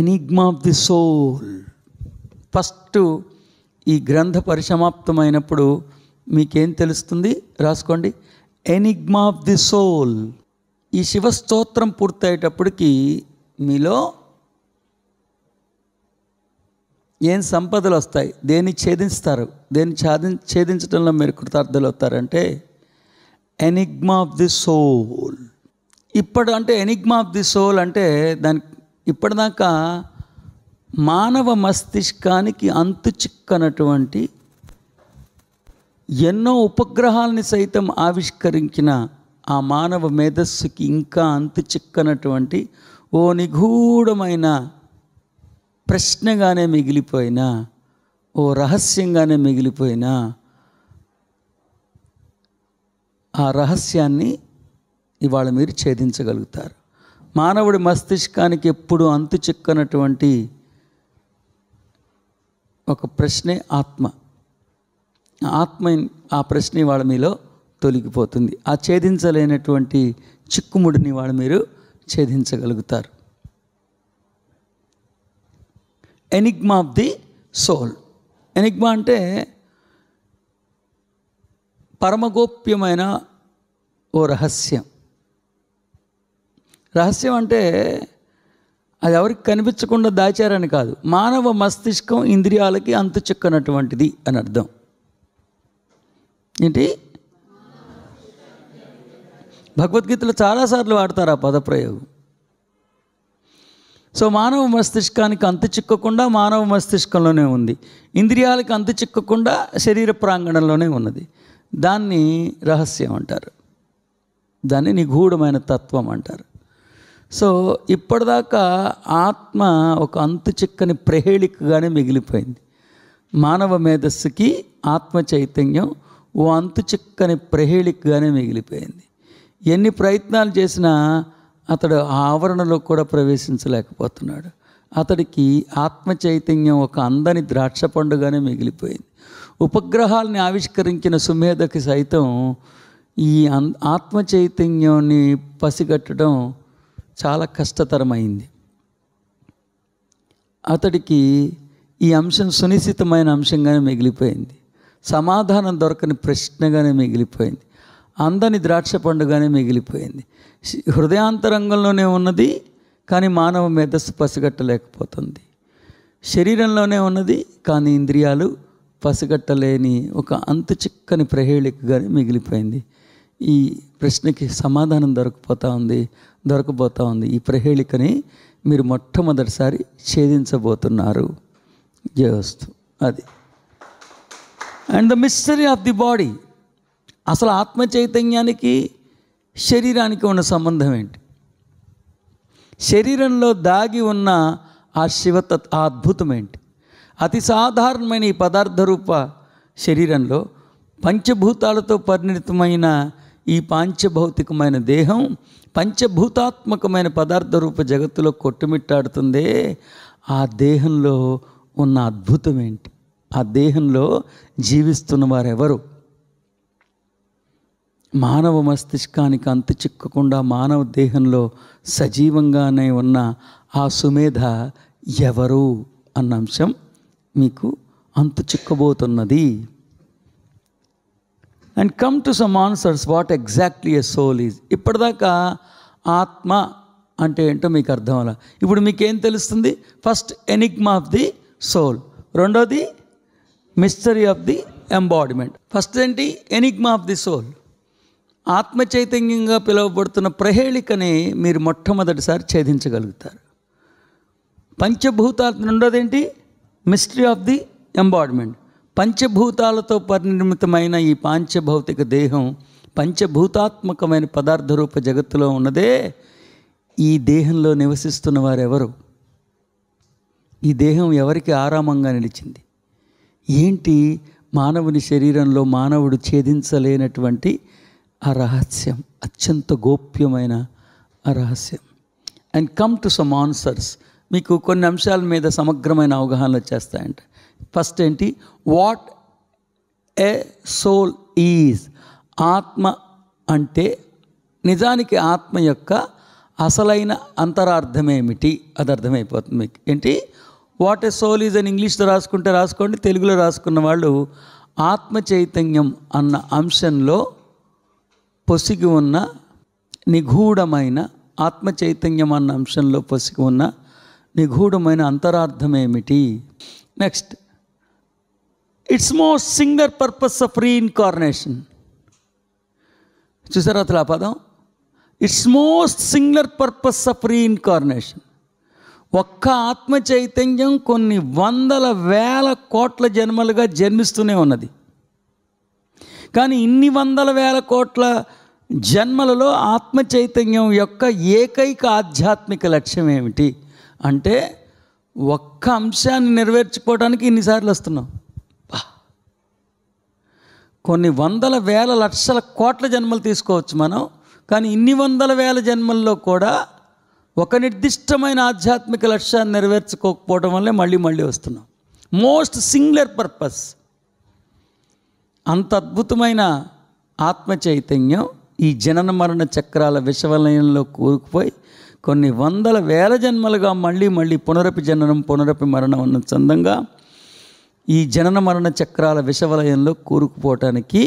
enigma of the soul. First ఈ గ్రంథ పరిసమాప్తమైనప్పుడు మీకేం తెలుస్తుంది? రాసుకోండి, ఎనిగ్మా ఆఫ్ ది సోల్. ఈ శివస్తోత్రం పూర్తయ్యేటప్పటికి మీలో ఏం సంపదలు వస్తాయి? దేన్ని ఛేదిస్తారు? దేన్ని ఛేదించడంలో మీరు కృతార్థులు అవుతారంటే ఎనిగ్మా ఆఫ్ ది సోల్. అంటే ఎనిగ్మా ఆఫ్ ది సోల్ అంటే దానికి ఇప్పటిదాకా మానవ మస్తిష్కానికి అంతు చిక్కనటువంటి ఎన్నో ఉపగ్రహాలని సైతం ఆవిష్కరించిన ఆ మానవ మేధస్సుకి ఇంకా అంతు చిక్కనటువంటి ఓ నిగూఢమైన ప్రశ్నగానే మిగిలిపోయిన, ఓ రహస్యంగానే మిగిలిపోయిన ఆ రహస్యాన్ని ఇవాళ మీరు ఛేదించగలుగుతారు. మానవుడి మస్తిష్కానికి ఎప్పుడు అంతు చిక్కనటువంటి ఒక ప్రశ్నే ఆత్మ. ఆ ప్రశ్న ఇవాళ మీలో తొలగిపోతుంది. ఆ ఛేదించలేనటువంటి చిక్కుముడిని ఇవాళ మీరు ఛేదించగలుగుతారు. Enigma of the soul. Enigma అంటే పరమగోప్యమైన ఓ రహస్యం. రహస్యం అంటే అది ఎవరికి కనిపించకుండా దాచారని కాదు, మానవ మస్తిష్కం ఇంద్రియాలకి అంతు చిక్కనటువంటిది అని అర్థం. ఏంటి? భగవద్గీతలో చాలాసార్లు వాడతారు ఆ పదప్రయోగం. సో మానవ మస్తిష్కానికి అంతు చిక్కకుండా మానవ మస్తిష్కంలోనే ఉంది, ఇంద్రియాలకి అంతు చిక్కకుండా శరీర ప్రాంగణంలోనే ఉన్నది. దాన్ని రహస్యం అంటారు, దాన్ని నిగూఢమైన తత్వం అంటారు. సో ఇప్పటిదాకా ఆత్మ ఒక అంతు చిక్కని ప్రహేళికగానే మిగిలిపోయింది. మానవ మేధస్సుకి ఆత్మ చైతన్యం ఓ అంతు చిక్కని ప్రహేళికగానే మిగిలిపోయింది. ఎన్ని ప్రయత్నాలు చేసినా అతడు ఆ ఆవరణలో కూడా ప్రవేశించలేకపోతున్నాడు. అతడికి ఆత్మ చైతన్యం ఒక అందని ద్రాక్ష పండుగానే మిగిలిపోయింది. ఉపగ్రహాలని ఆవిష్కరించిన సుమేధకి సైతం ఈ ఆత్మ చైతన్యాన్ని పసిగట్టడం చాలా కష్టతరమైంది. అతడికి ఈ అంశం సునిశ్చితమైన అంశంగానే మిగిలిపోయింది, సమాధానం దొరకని ప్రశ్నగానే మిగిలిపోయింది, అందని ద్రాక్ష పండుగానే మిగిలిపోయింది. హృదయాంతరంగంలోనే ఉన్నది కానీ మానవ మేధస్సు పసిగట్టలేకపోతుంది. శరీరంలోనే ఉన్నది కానీ ఇంద్రియాలు పసిగట్టలేని ఒక అంతు చిక్కని ప్రహేళికగానే మిగిలిపోయింది. ఈ ప్రశ్నకి సమాధానం దొరకబోతూ ఉంది. ఈ ప్రహేళికని మీరు మొట్టమొదటిసారి ఛేదించబోతున్నారు. జయవస్తు అది. And the mystery of the body. అసలు ఆత్మ చైతన్యానికి శరీరానికి ఉన్న సంబంధం ఏంటి? శరీరంలో దాగి ఉన్న ఆ ఆ అద్భుతం ఏంటి? అతి సాధారణమైన ఈ పదార్థ రూప శరీరంలో పంచభూతాలతో పరిణితమైన ఈ పాంచభౌతికమైన దేహం పంచభూతాత్మకమైన పదార్థ రూప జగత్తులో కొట్టుమిట్టాడుతుందే. ఆ దేహంలో ఉన్న అద్భుతం ఏంటి? ఆ దేహంలో జీవిస్తున్న వారెవరు? మానవ మస్తిష్కానికి అంతు చిక్కకుండా మానవ దేహంలో సజీవంగానే ఉన్న ఆ సుమేధ ఎవరు అన్న అంశం మీకు అంతు చిక్కబోతున్నది. And come to some answers what exactly a soul is. ఇప్పటిదాకా ఆత్మ అంటే ఏంటో మీకు అర్థం అలా. ఇప్పుడు మీకేం తెలుస్తుంది? First enigma of the soul, రెండోది mystery of the embodiment. First ఏంటి? Enigma of the soul. ఆత్మ చైతన్యంగా పిలువబడుతున్న ప్రహేళికని మీరు మొట్టమొదటిసారి ఛేదించగలుగుతారు. పంచభూతాలు. రెండోదేంటి? Mystery of the embodiment. పంచభూతాలతో పరినిర్మితమైన ఈ పాంచభౌతిక దేహం పంచభూతాత్మకమైన పదార్థ రూప జగత్తులో ఉన్నదే. ఈ దేహంలో నివసిస్తున్న వారెవరు? ఈ దేహం ఎవరికి ఆరామంగా నిలిచింది? ఏంటి మానవుని శరీరంలో మానవుడు ఛేదించలేనటువంటి ఆ రహస్యం, అత్యంత గోప్యమైన ఆ రహస్యం. And come to some answers. మీకు కొన్ని అంశాల మీద సమగ్రమైన అవగాహన వచ్చేస్తాయంట. ఫస్ట్ ఏంటి? What a soul is. ఆత్మ అంటే నిజానికి ఆత్మ యొక్క అసలైన అంతరార్థమేమిటి అది అర్థమైపోతుంది మీకు. ఏంటి? వాట్ ఏ సోల్ ఈజ్ అని ఇంగ్లీష్లో రాసుకోండి, తెలుగులో రాసుకున్న వాళ్ళు ఆత్మ చైతన్యం అన్న అంశంలో పొసిగి ఉన్న నిగూఢమైన ఆత్మ చైతన్యం అన్న అంశంలో పొసిగి ఉన్న నిగూఢమైన అంతరార్థం ఏమిటి? Next, it's most singular purpose of reincarnation. చూసారా అసలు ఆ పదం? It's most singular purpose of reincarnation. ఒక్క ఆత్మ చైతన్యం కొన్ని వందల వేల కోట్ల జన్మలుగా జన్మిస్తూనే ఉన్నది. కానీ ఇన్ని వందల వేల కోట్ల జన్మలలో ఆత్మ చైతన్యం యొక్క ఏకైక ఆధ్యాత్మిక లక్ష్యం ఏమిటి అంటే ఒక్క అంశాన్ని నెరవేర్చుకోవడానికి ఇన్నిసార్లు వస్తున్నాం. కొన్ని వందల వేల లక్షల కోట్ల జన్మలు తీసుకోవచ్చు మనం. కానీ ఇన్ని వందల వేల జన్మల్లో కూడా ఒక నిర్దిష్టమైన ఆధ్యాత్మిక లక్ష్యాన్ని నెరవేర్చుకోకపోవడం వల్లే మళ్ళీ మళ్ళీ వస్తున్నాం. Most singular purpose. అంత అద్భుతమైన ఆత్మ చైతన్యం ఈ జనన మరణ చక్రాల విషవలయంలో కూరుకుపోయి కొన్ని వందల వేల జన్మలుగా మళ్ళీ మళ్ళీ పునరపి జననం పునరపి మరణం అన్న చందంగా ఈ జనన మరణ చక్రాల విషవలయంలో కూరుకుపోవటానికి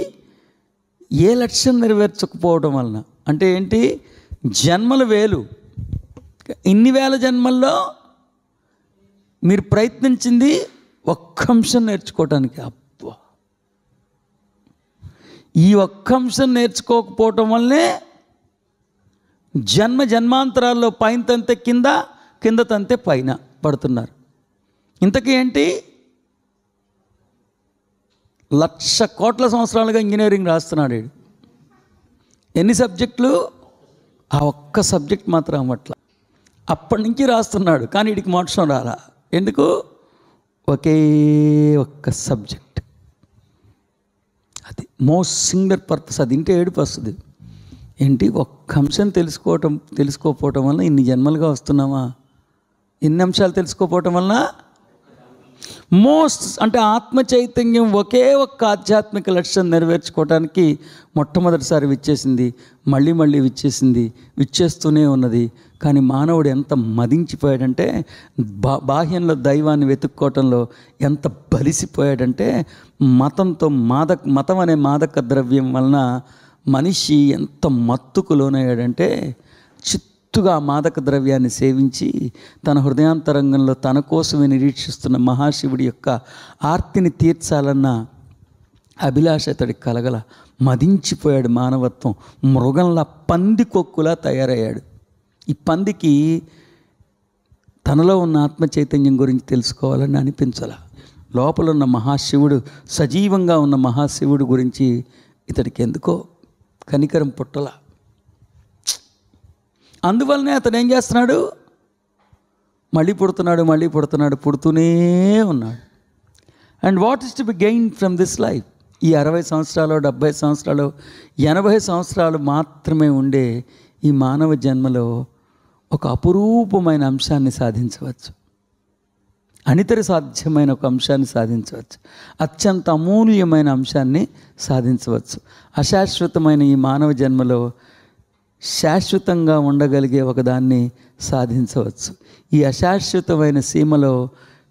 ఏ లక్ష్యం నెరవేర్చకపోవడం వలన అంటే ఏంటి, జన్మలు వేలు, ఇన్ని వేల జన్మల్లో మీరు ప్రయత్నించింది ఒక్క అంశం నేర్చుకోవటానికి. అబ్బా, ఈ ఒక్క అంశం నేర్చుకోకపోవటం వల్లే జన్మాంతరాల్లో పైన తంతే కింద, కింద తంతే పైన పడుతున్నారు. ఇంతకీ ఏంటి, 1,00,000 కోట్ల సంవత్సరాలుగా ఇంజనీరింగ్ రాస్తున్నాడు. ఎన్ని సబ్జెక్టులు, ఆ ఒక్క సబ్జెక్ట్ మాత్రం అవ్వట్ల. అప్పటి నుంచి రాస్తున్నాడు, కానీ వీడికి మోక్షం రాలా. ఎందుకు, ఒకే ఒక్క సబ్జెక్ట్. అది మోస్ట్ సింగులర్ పర్పస్. అది ఇంటే ఏడుపు వస్తుంది. ఏంటి, ఒక్క అంశం తెలుసుకోకపోవటం వల్ల ఇన్ని జన్మలుగా వస్తున్నామా? ఎన్ని అంశాలు తెలుసుకోకపోవటం వలన అంటే ఆత్మ చైతన్యం ఒకే ఒక్క ఆధ్యాత్మిక లక్ష్యం నెరవేర్చుకోవటానికి మొట్టమొదటిసారి విచ్చేసింది, మళ్ళీ మళ్ళీ విచ్చేస్తూనే ఉన్నది. కానీ మానవుడు ఎంత మదించిపోయాడంటే, బాహ్యంలో దైవాన్ని వెతుక్కోవటంలో ఎంత బలిసిపోయాడంటే, మతం అనే మాదక ద్రవ్యం వలన మనిషి ఎంత మత్తుకు లోనయ్యాడంటే, చిత్తుగా మాదక ద్రవ్యాన్ని సేవించి తన హృదయాంతరంగంలో తన కోసమే నిరీక్షిస్తున్న మహాశివుడి యొక్క ఆర్తిని తీర్చాలన్న అభిలాష అతడికి కలగల. మదించిపోయాడు. మానవత్వం మృగంలా, పంది కొక్కులా తయారయ్యాడు. ఈ పందికి తనలో ఉన్న ఆత్మ చైతన్యం గురించి తెలుసుకోవాలని అనిపించాల. లోపల ఉన్న మహాశివుడు, సజీవంగా ఉన్న మహాశివుడు గురించి ఇతడికి ఎందుకో కనికరం పుట్టల. అందువల్లనే అతను ఏం చేస్తున్నాడు, మళ్ళీ పుడుతున్నాడు, పుడుతూనే ఉన్నాడు. And what is to be gain from this life? ఈ 60 సంవత్సరాలు, 70 సంవత్సరాలు, 80 సంవత్సరాలు మాత్రమే ఉండే ఈ మానవ జన్మలో ఒక అపురూపమైన అంశాన్ని సాధించవచ్చు. అనితర సాధ్యమైన ఒక అంశాన్ని సాధించవచ్చు. అత్యంత అమూల్యమైన అంశాన్ని సాధించవచ్చు. అశాశ్వతమైన ఈ మానవ జన్మలో శాశ్వతంగా ఉండగలిగే ఒకదాన్ని సాధించవచ్చు. ఈ అశాశ్వతమైన సీమలో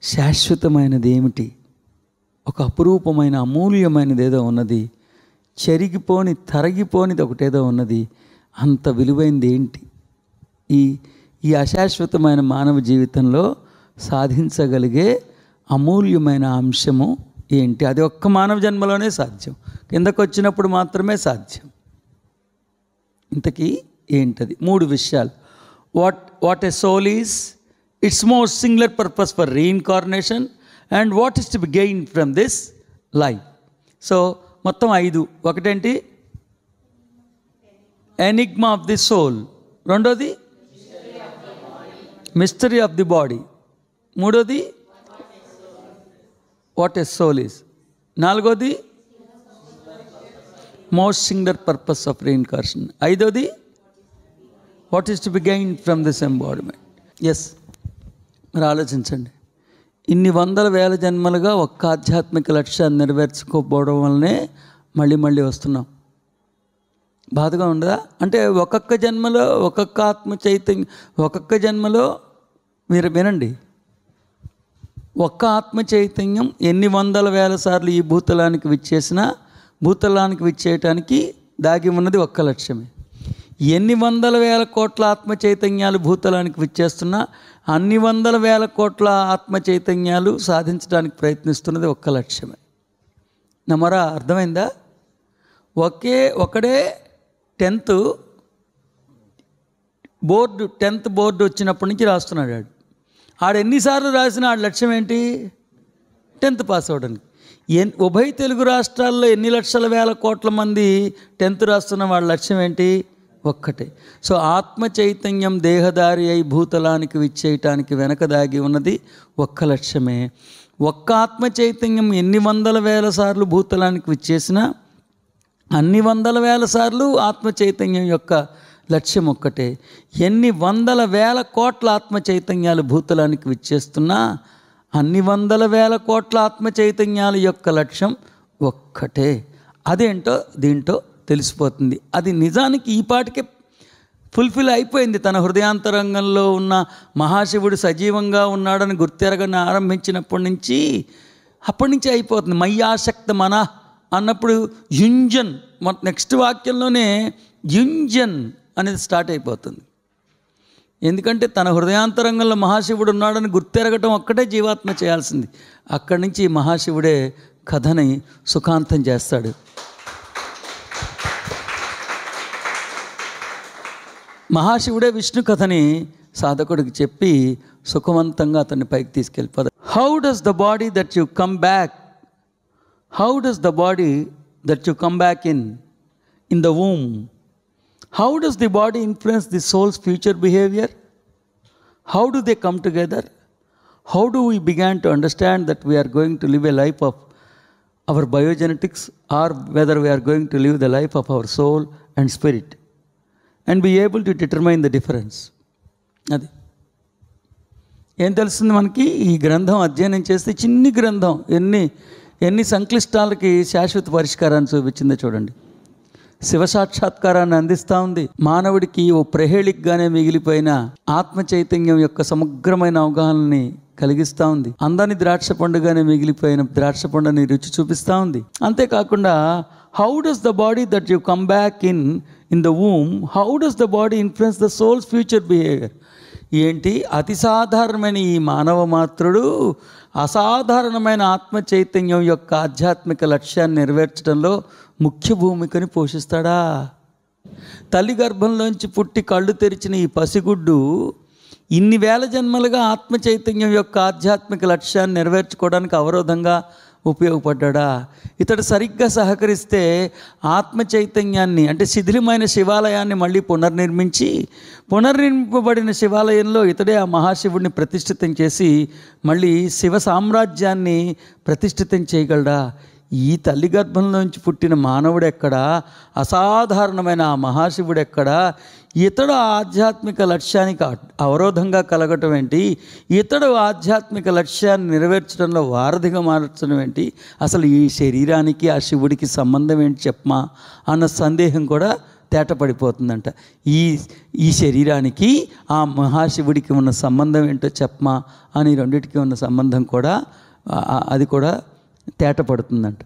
శాశ్వతమైనది ఏమిటి? ఒక అపురూపమైన అమూల్యమైనది ఏదో ఉన్నది. తరగిపోనిది ఒకటేదో ఉన్నది. అంత విలువైనది ఏంటి? ఈ అశాశ్వతమైన మానవ జీవితంలో సాధించగలిగే అమూల్యమైన అంశము ఏంటి? అది ఒక్క మానవ జన్మలోనే సాధ్యం. కిందకు వచ్చినప్పుడు మాత్రమే సాధ్యం. ఇంతకీ ఏంటది? 3 విషయాలు. What a soul is, it's most singular purpose for reincarnation, and what is to be gain from this life. So మొత్తం 5. ఒకటేంటి, ఎనిగ్మా ఆఫ్ ది సోల్. రెండోది మిస్టరీ ఆఫ్ ది బాడీ. మూడోది వాట్ ఎ సోల్ ఈజ్. నాలుగోది most singular purpose of reincarnation. ఐదోది what is to be gain from this embodiment. Yes, మీరు ఆలోచించండి. ఇన్ని వందల వేల జన్మలుగా ఒక్క ఆధ్యాత్మిక లక్ష్యాన్ని నెరవేర్చుకోకపోవడం వల్లనే మళ్ళీ మళ్ళీ వస్తున్నాం. బాధగా ఉండదా? అంటే ఒక్కొక్క జన్మలో ఒక్కొక్క ఆత్మ చైతన్యం, ఒక్కొక్క జన్మలో మీరు వినండి, ఒక్క ఆత్మ చైతన్యం ఎన్ని వందల వేల సార్లు ఈ భూతలానికి విచ్చేసినా భూతలానికి విచ్చేయటానికి దాగి ఉన్నది ఒక్క లక్ష్యమే. ఎన్ని వందల వేల కోట్ల ఆత్మ చైతన్యాలు భూతలానికి విచ్చేస్తున్నా అన్ని వందల వేల కోట్ల ఆత్మ చైతన్యాలు సాధించడానికి ప్రయత్నిస్తున్నది ఒక్క లక్ష్యమే. నమ్మరా? అర్థమైందా? ఒకడే 10th బోర్డు వచ్చినప్పటి నుంచి రాస్తున్నాడు. ఆడు ఎన్నిసార్లు రాసినా ఆడ లక్ష్యం ఏంటి? 10th పాస్ అవ్వడానికి. ఉభయ తెలుగు రాష్ట్రాల్లో ఎన్ని లక్షల వేల కోట్ల మంది 10th రాస్తున్న వాళ్ళ లక్ష్యం ఏంటి? ఒక్కటే. సో ఆత్మ చైతన్యం దేహదారి అయి భూతలానికి విచ్చేయటానికి వెనక దాగి ఉన్నది ఒక్క లక్ష్యమే. ఒక్క ఆత్మ చైతన్యం ఎన్ని వందల వేల సార్లు భూతలానికి విచ్చేసినా అన్ని వందల వేల సార్లు ఆత్మ చైతన్యం యొక్క లక్ష్యం ఒక్కటే. ఎన్ని వందల వేల కోట్ల ఆత్మ చైతన్యాలు భూతలానికి విచ్చేస్తున్నా అన్ని వందల వేల కోట్ల ఆత్మ చైతన్యాల యొక్క లక్ష్యం ఒక్కటే. అదేంటో దీంట్లో తెలిసిపోతుంది. అది నిజానికి ఈ పాటికే ఫుల్ఫిల్ అయిపోయింది. తన హృదయాంతరంగంలో ఉన్న మహాశివుడు సజీవంగా ఉన్నాడని గుర్తెరగని ఆరంభించినప్పటి నుంచి అప్పటి నుంచి అయిపోతుంది. మయ్యాశక్త మన అన్నప్పుడు యుంజన్, నెక్స్ట్ వాక్యంలోనే యుంజన్ అనేది స్టార్ట్ అయిపోతుంది. ఎందుకంటే తన హృదయాంతరంగంలో మహాశివుడు ఉన్నాడని గుర్తెరగటం ఒక్కటే జీవాత్మ చేయాల్సింది. అక్కడి నుంచి మహాశివుడే కథని సుఖాంతం చేస్తాడు. మహాశివుడే విష్ణు కథని సాధకుడికి చెప్పి సుఖవంతంగా అతన్ని పైకి తీసుకెళ్ళిపోతాడు. How does the body that you come back, how does the body that you come back in the womb, how does the body influence the soul's future behaviour, how do they come together, how do we began to understand that we are going to live a life of our biogenetics or whether we are going to live the life of our soul and spirit and be able to determine the difference. అది ఏం తెలుస్తుంది మనకి? ఈ గ్రంథం అధ్యయనం చేస్తే చిన్ని గ్రంథం ఎన్ని సంక్లిష్టాలకి శాశ్వత పరిష్కారాన్ని చూపించిందో చూడండి. శివ సాక్షాత్కారాన్ని అందిస్తూ ఉంది. మానవుడికి ఓ ప్రహేళికగానే మిగిలిపోయిన ఆత్మ చైతన్యం యొక్క సమగ్రమైన అవగాహనని కలిగిస్తూ ఉంది. అందాన్ని ద్రాక్ష పండుగానే మిగిలిపోయిన ద్రాక్ష పండుని రుచి చూపిస్తూ ఉంది. అంతేకాకుండా how does the body that you come back in the womb, how does the body influence the souls future behaviour. ఏంటి? అతి సాధారణమైన ఈ మానవ మాత్రుడు అసాధారణమైన ఆత్మ చైతన్యం యొక్క ఆధ్యాత్మిక లక్ష్యాన్ని నెరవేర్చడంలో ముఖ్య భూమికని పోషిస్తాడా? తల్లి గర్భంలోంచి పుట్టి కళ్ళు తెరిచిన ఈ పసిగుడ్డు ఇన్ని వేల జన్మలుగా ఆత్మ చైతన్యం యొక్క ఆధ్యాత్మిక లక్ష్యాన్ని నెరవేర్చుకోవడానికి అవరోధంగా ఉపయోగపడ్డా? ఇతడు సరిగ్గా సహకరిస్తే ఆత్మ చైతన్యాన్ని అంటే శిథిలమైన శివాలయాన్ని మళ్ళీ పునర్నిర్మింపబడిన శివాలయంలో ఇతడే ఆ మహాశివుడిని ప్రతిష్ఠితం చేసి మళ్ళీ శివ సామ్రాజ్యాన్ని ప్రతిష్ఠితం చేయగలడా? ఈ తల్లి గర్భంలోంచి పుట్టిన మానవుడెక్కడా? అసాధారణమైన ఆ మహాశివుడెక్కడా? ఇతడు ఆధ్యాత్మిక లక్ష్యానికి అవరోధంగా కలగటం ఏంటి? ఇతడు ఆధ్యాత్మిక లక్ష్యాన్ని నెరవేర్చడంలో వారధిగా మార్చడం ఏంటి? అసలు ఈ శరీరానికి ఆ శివుడికి సంబంధం ఏంటి చెప్పమా అన్న సందేహం కూడా తేటపడిపోతుందంట. ఈ శరీరానికి ఆ మహాశివుడికి ఉన్న సంబంధం ఏంటో చెప్పమా అని రెండింటికి ఉన్న సంబంధం కూడా అది కూడా తేటపడుతుందంట.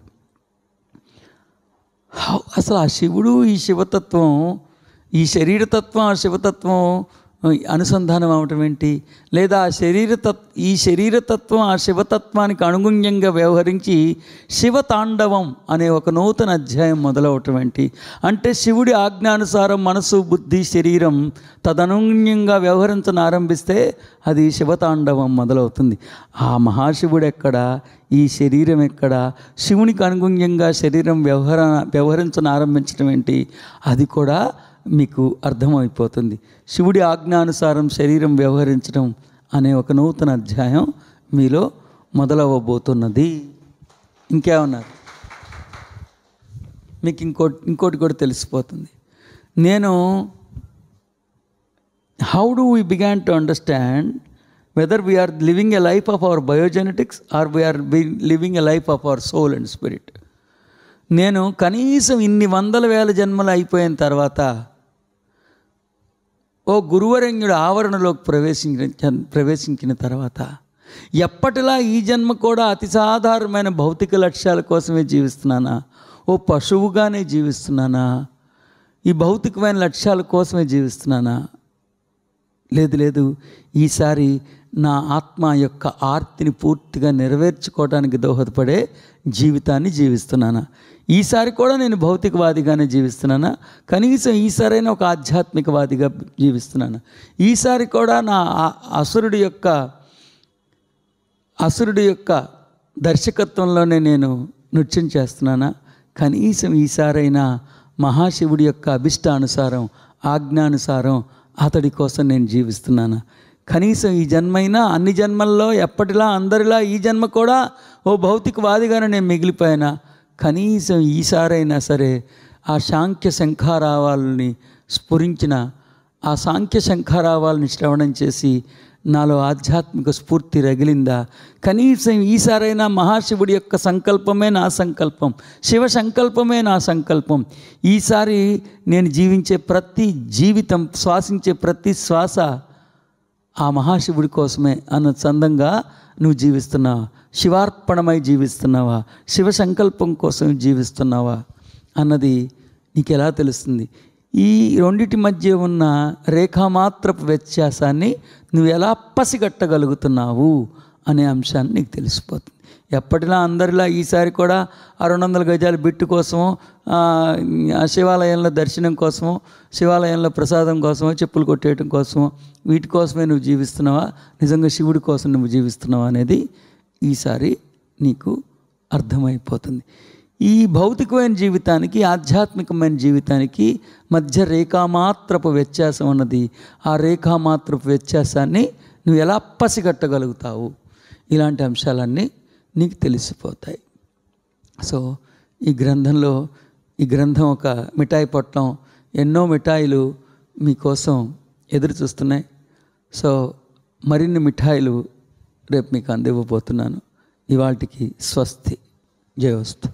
అసలు ఆ శివుడు, ఈ శివతత్వం, ఈ శరీరతత్వం ఆ శివతత్వం అనుసంధానం అవటం ఏంటి? లేదా ఈ శరీరతత్వం ఆ శివతత్వానికి అనుగుణ్యంగా వ్యవహరించి శివతాండవం అనే ఒక నూతన అధ్యాయం మొదలవటం ఏంటి? అంటే శివుడి ఆజ్ఞానుసారం మనసు, బుద్ధి, శరీరం తదనుగుణ్యంగా వ్యవహరించను ఆరంభిస్తే అది శివతాండవం మొదలవుతుంది. ఆ మహాశివుడు ఎక్కడా? ఈ శరీరం ఎక్కడా? శివునికి అనుగుణ్యంగా శరీరం వ్యవహరించను ఆరంభించడం ఏంటి? అది కూడా మీకు అర్థమైపోతుంది. శివుడి ఆజ్ఞానుసారం శరీరం వ్యవహరించడం అనే ఒక నూతన అధ్యాయం మీలో మొదలవ్వబోతున్నది. ఇంకేమన్నారు? మీకు ఇంకోటి కూడా తెలిసిపోతుంది. నేను how do we began to understand whether we are living a life of our biogenetics or we are living a life of our soul and spirit. నేను కనీసం ఇన్ని వందల వేల జన్మలు అయిపోయిన తర్వాత ఓ గురువరేణ్యుడు ఆవరణలోకి ప్రవేశించిన తర్వాత ఎప్పటిలా ఈ జన్మ కూడా అతి సాధారణమైన భౌతిక లక్ష్యాల కోసమే జీవిస్తున్నానా? ఓ పశువుగానే జీవిస్తున్నానా? ఈ భౌతికమైన లక్ష్యాల కోసమే జీవిస్తున్నానా? లేదు, ఈసారి నా ఆత్మ యొక్క ఆర్తిని పూర్తిగా నెరవేర్చుకోవడానికి దోహదపడే జీవితాన్ని జీవిస్తున్నానా? ఈసారి కూడా నేను భౌతికవాదిగానే జీవిస్తున్నానా? కనీసం ఈసారైనా ఒక ఆధ్యాత్మికవాదిగా జీవిస్తున్నానా? ఈసారి కూడా నా అసురుడి యొక్క దర్శకత్వంలోనే నేను నృత్యం చేస్తున్నానా? కనీసం ఈసారైనా మహాశివుడి యొక్క అభిష్టానుసారం, ఆజ్ఞానుసారం అతడి కోసం నేను జీవిస్తున్నానా? కనీసం ఈ జన్మైనా అన్ని జన్మల్లో ఎప్పటిలా అందరిలా ఈ జన్మ కూడా ఓ భౌతికవాదిగానే నేను మిగిలిపోయినా కనీసం ఈసారైనా సరే ఆ సాంఖ్య శంఖారావాలని స్ఫురించిన ఆ సాంఖ్య శంఖారావాలని శ్రవణం చేసి నాలో ఆధ్యాత్మిక స్ఫూర్తి రగిలిందా? కనీసం ఈసారైనా మహాశివుడి యొక్క సంకల్పమే నా సంకల్పం, శివ సంకల్పమే నా సంకల్పం, ఈసారి నేను జీవించే ప్రతి జీవితం, శ్వాసించే ప్రతి శ్వాస ఆ మహాశివుడి కోసమే అన్న చందంగా నువ్వు జీవిస్తున్నావా? శివార్పణమై జీవిస్తున్నావా? శివ సంకల్పం కోసం జీవిస్తున్నావా అన్నది నీకు ఎలా తెలుస్తుంది? ఈ రెండిటి మధ్య ఉన్న రేఖామాత్రపు వ్యత్యాసాన్ని నువ్వు ఎలా పసిగట్టగలుగుతున్నావు అనే అంశాన్ని నీకు తెలిసిపోతుంది. ఎప్పటిలా అందరిలా ఈసారి కూడా ఆ 200 గజాల బిట్టు కోసమో, ఆ శివాలయంలో దర్శనం కోసమో, శివాలయంలో ప్రసాదం కోసమో, చెప్పులు కొట్టేయటం కోసమో, వీటి కోసమే నువ్వు జీవిస్తున్నావా, నిజంగా శివుడి కోసం నువ్వు జీవిస్తున్నావా అనేది ఈసారి నీకు అర్థమైపోతుంది. ఈ భౌతికమైన జీవితానికి, ఆధ్యాత్మికమైన జీవితానికి మధ్య రేఖామాత్రపు వ్యత్యాసం ఉన్నది. ఆ రేఖామాత్రపు వ్యత్యాసాన్ని నువ్వు ఎలా పసిగట్టగలుగుతావు? ఇలాంటి అంశాలన్నీ నీకు తెలిసిపోతాయి. సో ఈ గ్రంథం ఒక మిఠాయి పొట్లం, ఎన్నో మిఠాయిలు మీకోసం ఎదురు చూస్తున్నాయి. సో మరిన్ని మిఠాయిలు రేపు మీకు అందివ్వబోతున్నాను. ఇవాళకి స్వస్తి. జయోస్తు.